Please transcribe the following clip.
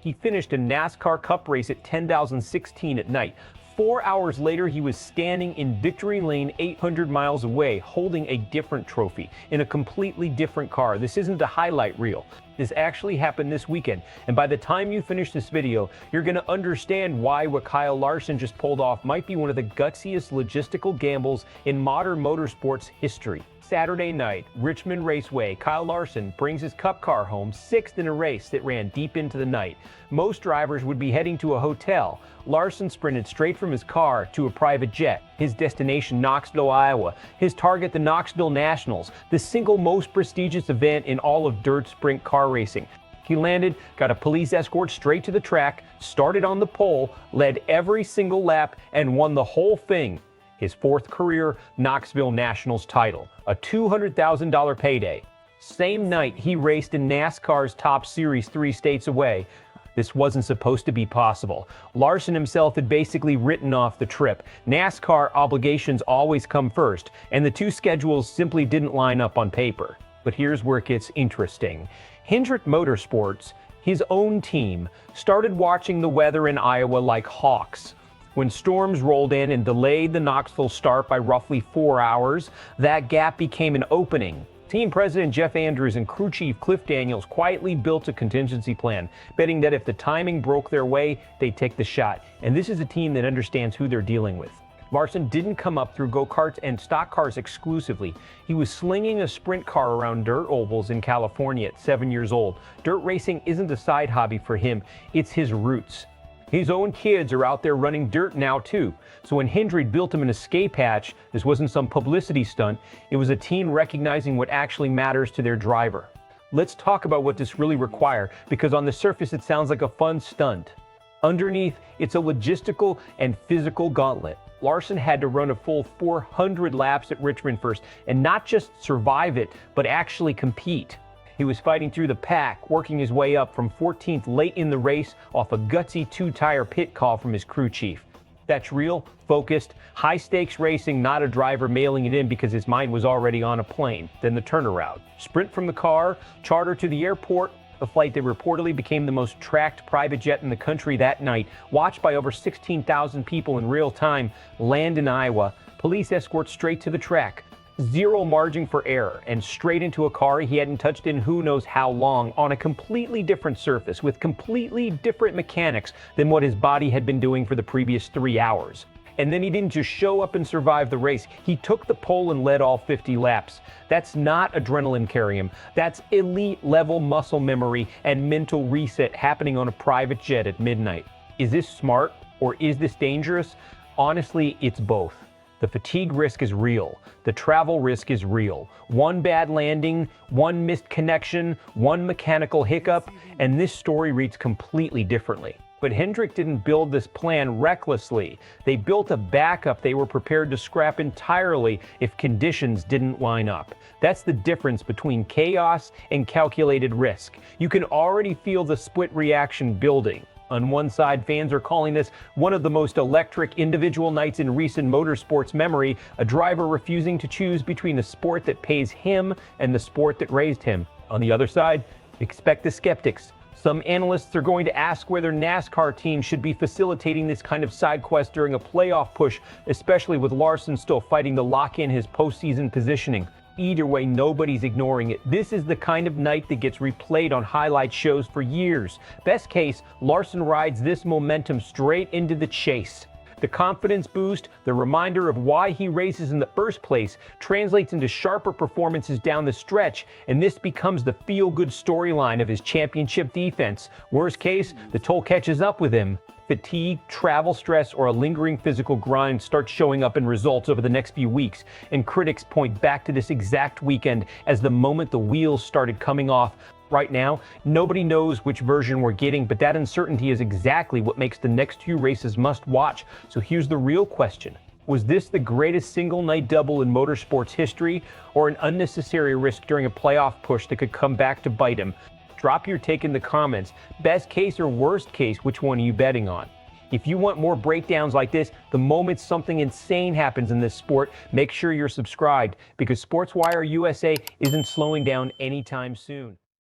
He finished a NASCAR Cup race at 10,016 at night. 4 hours later, he was standing in victory lane 800 miles away, holding a different trophy in a completely different car. This isn't a highlight reel. This actually happened this weekend. And by the time you finish this video, you're going to understand why what Kyle Larson just pulled off might be one of the gutsiest logistical gambles in modern motorsports history. Saturday night, Richmond Raceway, Kyle Larson brings his Cup car home, 6th in a race that ran deep into the night. Most drivers would be heading to a hotel. Larson sprinted straight from his car to a private jet. His destination, Knoxville, Iowa. His target, the Knoxville Nationals, the single most prestigious event in all of dirt sprint car racing. He landed, got a police escort straight to the track, started on the pole, led every single lap, and won the whole thing. His 4th career Knoxville Nationals title, a $200,000 payday. Same night, he raced in NASCAR's Top Series 3 states away. This wasn't supposed to be possible. Larson himself had basically written off the trip. NASCAR obligations always come first, and the two schedules simply didn't line up on paper. But here's where it gets interesting. Hendrick Motorsports, his own team, started watching the weather in Iowa like hawks. When storms rolled in and delayed the Knoxville start by roughly 4 hours, that gap became an opening. Team President Jeff Andrews and crew chief Cliff Daniels quietly built a contingency plan, betting that if the timing broke their way, they'd take the shot. And this is a team that understands who they're dealing with. Larson didn't come up through go-karts and stock cars exclusively. He was slinging a sprint car around dirt ovals in California at 7 years old. Dirt racing isn't a side hobby for him, it's his roots. His own kids are out there running dirt now too. So when Hendrick built him an escape hatch, this wasn't some publicity stunt, it was a team recognizing what actually matters to their driver. Let's talk about what this really requires, because on the surface it sounds like a fun stunt. Underneath, it's a logistical and physical gauntlet. Larson had to run a full 400 laps at Richmond first, and not just survive it, but actually compete. He was fighting through the pack, working his way up from 14th late in the race off a gutsy 2-tire pit call from his crew chief. That's real, focused, high-stakes racing, not a driver mailing it in because his mind was already on a plane. Then the turnaround. Sprint from the car, charter to the airport, a flight that reportedly became the most tracked private jet in the country that night, watched by over 16,000 people in real time, land in Iowa, police escort straight to the track. Zero margin for error, and straight into a car he hadn't touched in who knows how long, on a completely different surface with completely different mechanics than what his body had been doing for the previous 3 hours. And then he didn't just show up and survive the race. He took the pole and led all 50 laps. That's not adrenaline carrying him. That's elite level muscle memory and mental reset happening on a private jet at midnight. Is this smart or is this dangerous? Honestly, it's both. The fatigue risk is real. The travel risk is real. One bad landing, one missed connection, one mechanical hiccup, and this story reads completely differently. But Hendrick didn't build this plan recklessly. They built a backup they were prepared to scrap entirely if conditions didn't line up. That's the difference between chaos and calculated risk. You can already feel the split reaction building. On one side, fans are calling this one of the most electric individual nights in recent motorsports memory, a driver refusing to choose between a sport that pays him and the sport that raised him. On the other side, expect the skeptics. Some analysts are going to ask whether NASCAR teams should be facilitating this kind of side quest during a playoff push, especially with Larson still fighting to lock in his postseason positioning. Either way, nobody's ignoring it. This is the kind of night that gets replayed on highlight shows for years. Best case, Larson rides this momentum straight into the chase. The confidence boost, the reminder of why he races in the first place, translates into sharper performances down the stretch, and this becomes the feel-good storyline of his championship defense. Worst case, the toll catches up with him. Fatigue, travel stress, or a lingering physical grind starts showing up in results over the next few weeks, and critics point back to this exact weekend as the moment the wheels started coming off. Right now, nobody knows which version we're getting, but that uncertainty is exactly what makes the next few races must watch. So here's the real question. Was this the greatest single-night double in motorsports history, or an unnecessary risk during a playoff push that could come back to bite him? Drop your take in the comments. Best case or worst case, which one are you betting on? If you want more breakdowns like this, the moment something insane happens in this sport, make sure you're subscribed, because SportsWire USA isn't slowing down anytime soon.